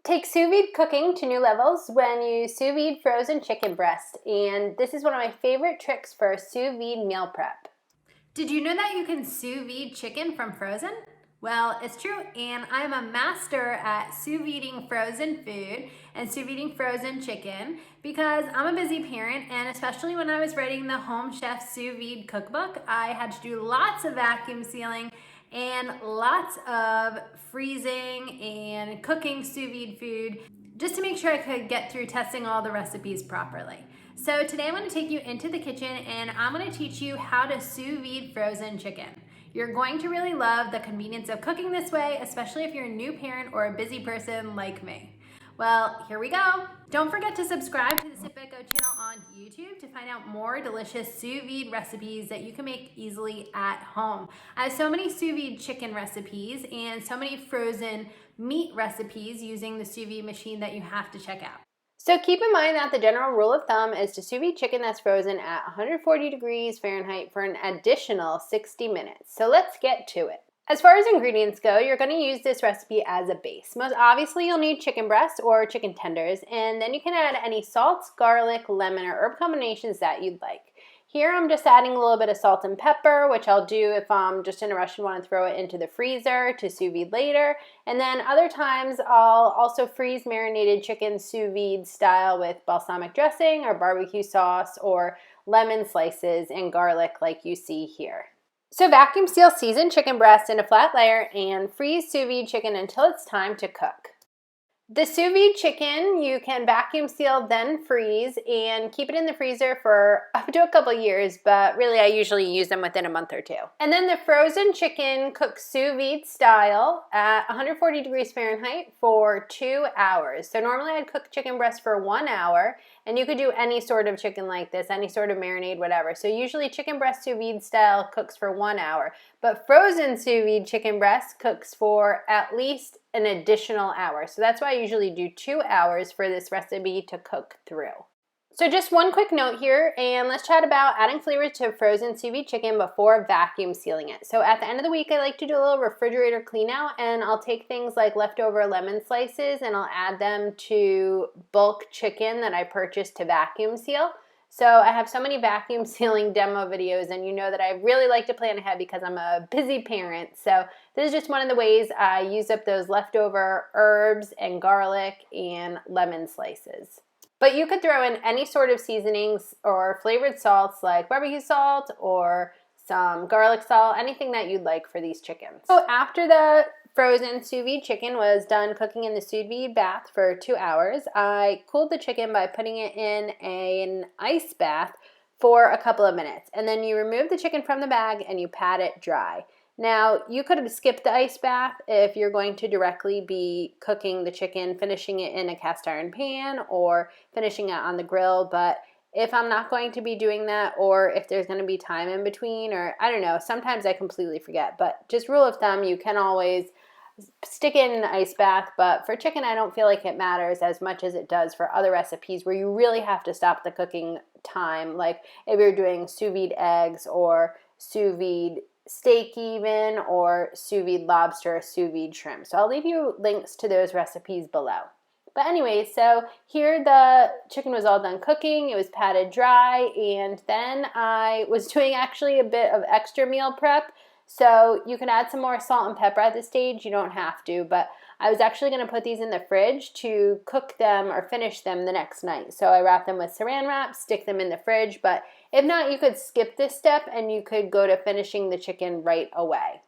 Take sous vide cooking to new levels when you sous vide frozen chicken breast, and this is one of my favorite tricks for sous vide meal prep. Did you know that you can sous vide chicken from frozen? Well, it's true, and I'm a master at sous viding frozen food and sous viding frozen chicken because I'm a busy parent, and especially when I was writing the Home Chef Sous Vide cookbook, I had to do lots of vacuum sealing and lots of freezing and cooking sous vide food just to make sure I could get through testing all the recipes properly. So today I'm going to take you into the kitchen and I'm going to teach you how to sous vide frozen chicken. You're going to really love the convenience of cooking this way, especially if you're a new parent or a busy person like me. Well, here we go. Don't forget to subscribe to the Sit Back Go channel on YouTube to find out more delicious sous vide recipes that you can make easily at home. I have so many sous vide chicken recipes and so many frozen meat recipes using the sous vide machine that you have to check out. So keep in mind that the general rule of thumb is to sous vide chicken that's frozen at 140 degrees Fahrenheit for an additional 60 minutes. So let's get to it. As far as ingredients go, you're going to use this recipe as a base. Most obviously, you'll need chicken breast or chicken tenders, and then you can add any salts, garlic, lemon, or herb combinations that you'd like. Here I'm just adding a little bit of salt and pepper, which I'll do if I'm just in a rush and want to throw it into the freezer to sous vide later. And then other times I'll also freeze marinated chicken sous vide style with balsamic dressing or barbecue sauce or lemon slices and garlic like you see here. So vacuum seal seasoned chicken breast in a flat layer and freeze sous vide chicken until it's time to cook. The sous vide chicken you can vacuum seal, then freeze, and keep it in the freezer for up to a couple years, but really I usually use them within a month or two. And then the frozen chicken cooks sous vide style at 140 degrees Fahrenheit for 2 hours. So normally I'd cook chicken breast for 1 hour, and you could do any sort of chicken like this, any sort of marinade, whatever. So usually chicken breast sous vide style cooks for 1 hour, but frozen sous vide chicken breast cooks for at least an additional hour. So that's why I usually do 2 hours for this recipe to cook through. So just one quick note here, and let's chat about adding flavor to frozen sous vide chicken before vacuum sealing it. So at the end of the week, I like to do a little refrigerator clean out, and I'll take things like leftover lemon slices and I'll add them to bulk chicken that I purchased to vacuum seal. So I have so many vacuum sealing demo videos, and you know that I really like to plan ahead because I'm a busy parent. So this is just one of the ways I use up those leftover herbs and garlic and lemon slices. But you could throw in any sort of seasonings or flavored salts like barbecue salt or some garlic salt, anything that you'd like for these chickens. So after the frozen sous vide chicken was done cooking in the sous vide bath for 2 hours, I cooled the chicken by putting it in an ice bath for a couple of minutes. And then you remove the chicken from the bag and you pat it dry. Now, you could skip the ice bath if you're going to directly be cooking the chicken, finishing it in a cast iron pan or finishing it on the grill, but if I'm not going to be doing that, or if there's going to be time in between, or I don't know, sometimes I completely forget, but just rule of thumb, you can always stick it in an ice bath, but for chicken, I don't feel like it matters as much as it does for other recipes where you really have to stop the cooking time, like if you're doing sous vide eggs or sous vide steak even, or sous vide lobster or sous vide shrimp. So I'll leave you links to those recipes below. But anyway, so here the chicken was all done cooking, it was patted dry, and then I was doing actually a bit of extra meal prep. So you can add some more salt and pepper at this stage, you don't have to, but I was actually going to put these in the fridge to cook them or finish them the next night. So I wrap them with saran wrap, stick them in the fridge, but if not, you could skip this step and you could go to finishing the chicken right away.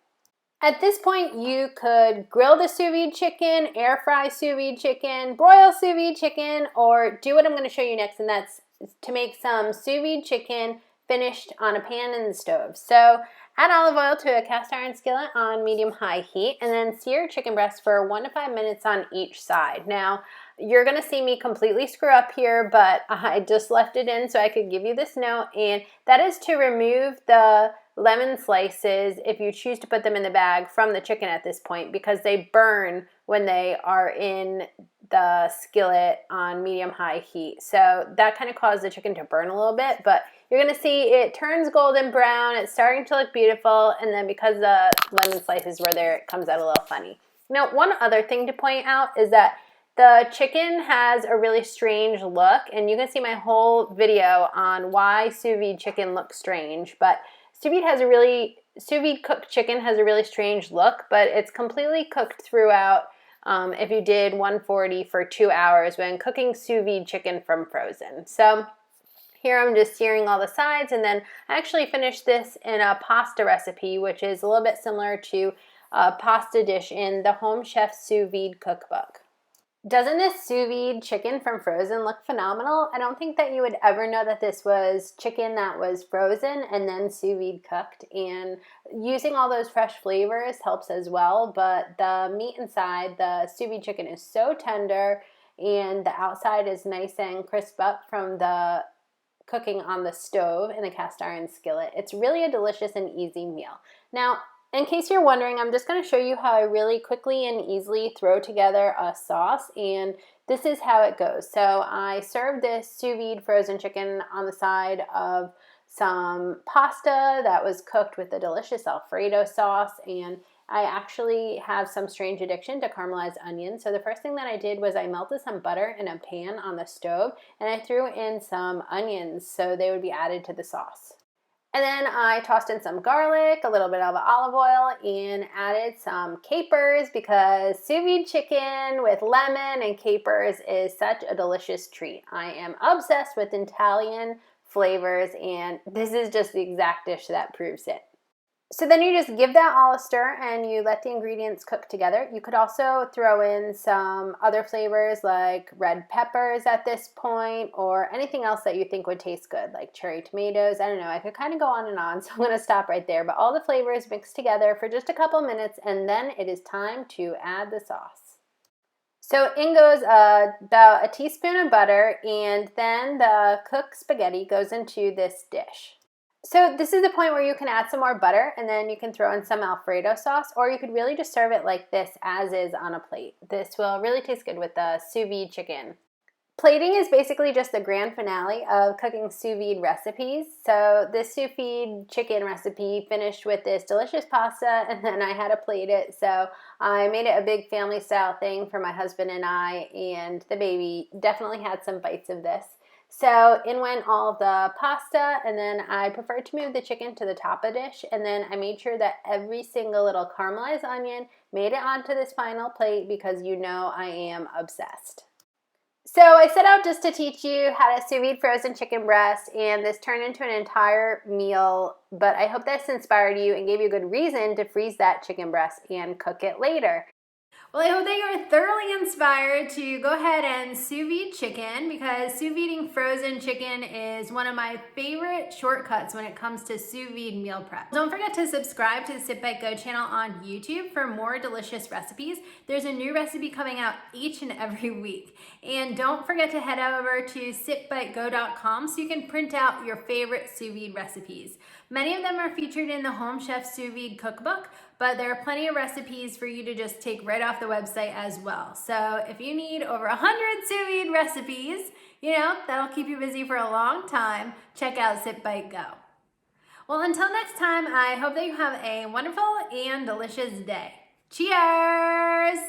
At this point, you could grill the sous vide chicken, air fry sous vide chicken, broil sous vide chicken, or do what I'm going to show you next, and that's to make some sous vide chicken finished on a pan in the stove. So add olive oil to a cast iron skillet on medium-high heat, and then sear chicken breast for 1 to 5 minutes on each side. Now, you're going to see me completely screw up here, but I just left it in so I could give you this note, and that is to remove the lemon slices, if you choose to put them in the bag, from the chicken at this point because they burn when they are in the skillet on medium-high heat. So that kind of caused the chicken to burn a little bit, but you're going to see it turns golden brown, it's starting to look beautiful, and then because the lemon slices were there, it comes out a little funny. Now, one other thing to point out is that The chicken has a really strange look, and you can see my whole video on why sous vide chicken looks strange, but sous vide cooked chicken has a really strange look, but it's completely cooked throughout if you did 140 for 2 hours when cooking sous vide chicken from frozen. So here I'm just searing all the sides, and then I actually finished this in a pasta recipe, which is a little bit similar to a pasta dish in the Home Chef Sous Vide cookbook. Doesn't this sous vide chicken from frozen look phenomenal? I don't think that you would ever know that this was chicken that was frozen and then sous vide cooked, and using all those fresh flavors helps as well, but the meat inside the sous vide chicken is so tender, and the outside is nice and crisp up from the cooking on the stove in a cast iron skillet. It's really a delicious and easy meal. Now, in case you're wondering, I'm just going to show you how I really quickly and easily throw together a sauce, and this is how it goes. So I served this sous vide frozen chicken on the side of some pasta that was cooked with a delicious Alfredo sauce, and I actually have some strange addiction to caramelized onions. So the first thing that I did was I melted some butter in a pan on the stove, and I threw in some onions so they would be added to the sauce. And then I tossed in some garlic, a little bit of olive oil, and added some capers because sous vide chicken with lemon and capers is such a delicious treat. I am obsessed with Italian flavors, and this is just the exact dish that proves it. So then you just give that all a stir and you let the ingredients cook together. You could also throw in some other flavors like red peppers at this point, or anything else that you think would taste good, like cherry tomatoes. I don't know, I could kind of go on and on, so I'm going to stop right there. But all the flavors mixed together for just a couple minutes, and then it is time to add the sauce. So in goes about a teaspoon of butter, and then the cooked spaghetti goes into this dish. So this is the point where you can add some more butter, and then you can throw in some Alfredo sauce, or you could really just serve it like this as is on a plate. This will really taste good with the sous vide chicken. Plating is basically just the grand finale of cooking sous vide recipes. So this sous vide chicken recipe finished with this delicious pasta, and then I had to plate it. So I made it a big family style thing for my husband and I, and the baby definitely had some bites of this. So in went all of the pasta, and then I preferred to move the chicken to the top of the dish, and then I made sure that every single little caramelized onion made it onto this final plate because you know I am obsessed. So I set out just to teach you how to sous vide frozen chicken breast, and this turned into an entire meal, but I hope this inspired you and gave you a good reason to freeze that chicken breast and cook it later. Well, I hope that you are thoroughly inspired to go ahead and sous vide chicken, because sous videing frozen chicken is one of my favorite shortcuts when it comes to sous vide meal prep. Don't forget to subscribe to the Sit Bite Go channel on YouTube for more delicious recipes. There's a new recipe coming out each and every week. And don't forget to head over to sitbitego.com so you can print out your favorite sous vide recipes. Many of them are featured in the Home Chef Sous Vide cookbook, but there are plenty of recipes for you to just take right off the website as well. So if you need over 100 sous vide recipes, that'll keep you busy for a long time, check out Sit Bite Go. Well, until next time, I hope that you have a wonderful and delicious day. Cheers!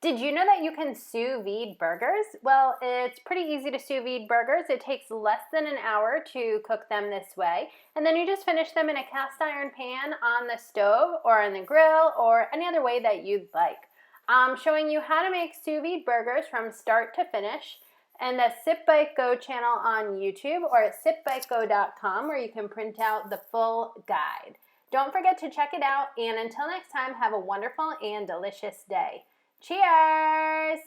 Did you know that you can sous vide burgers? Well, it's pretty easy to sous vide burgers. It takes less than an hour to cook them this way. And then you just finish them in a cast iron pan on the stove or on the grill or any other way that you'd like. I'm showing you how to make sous vide burgers from start to finish in the Sit Bite Go channel on YouTube or at sitbitego.com, where you can print out the full guide. Don't forget to check it out, and until next time, have a wonderful and delicious day. Cheers!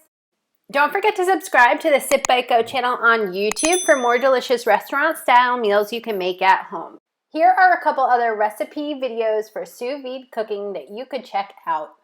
Don't forget to subscribe to the Sit Bite Go channel on YouTube for more delicious restaurant-style meals you can make at home. Here are a couple other recipe videos for sous vide cooking that you could check out.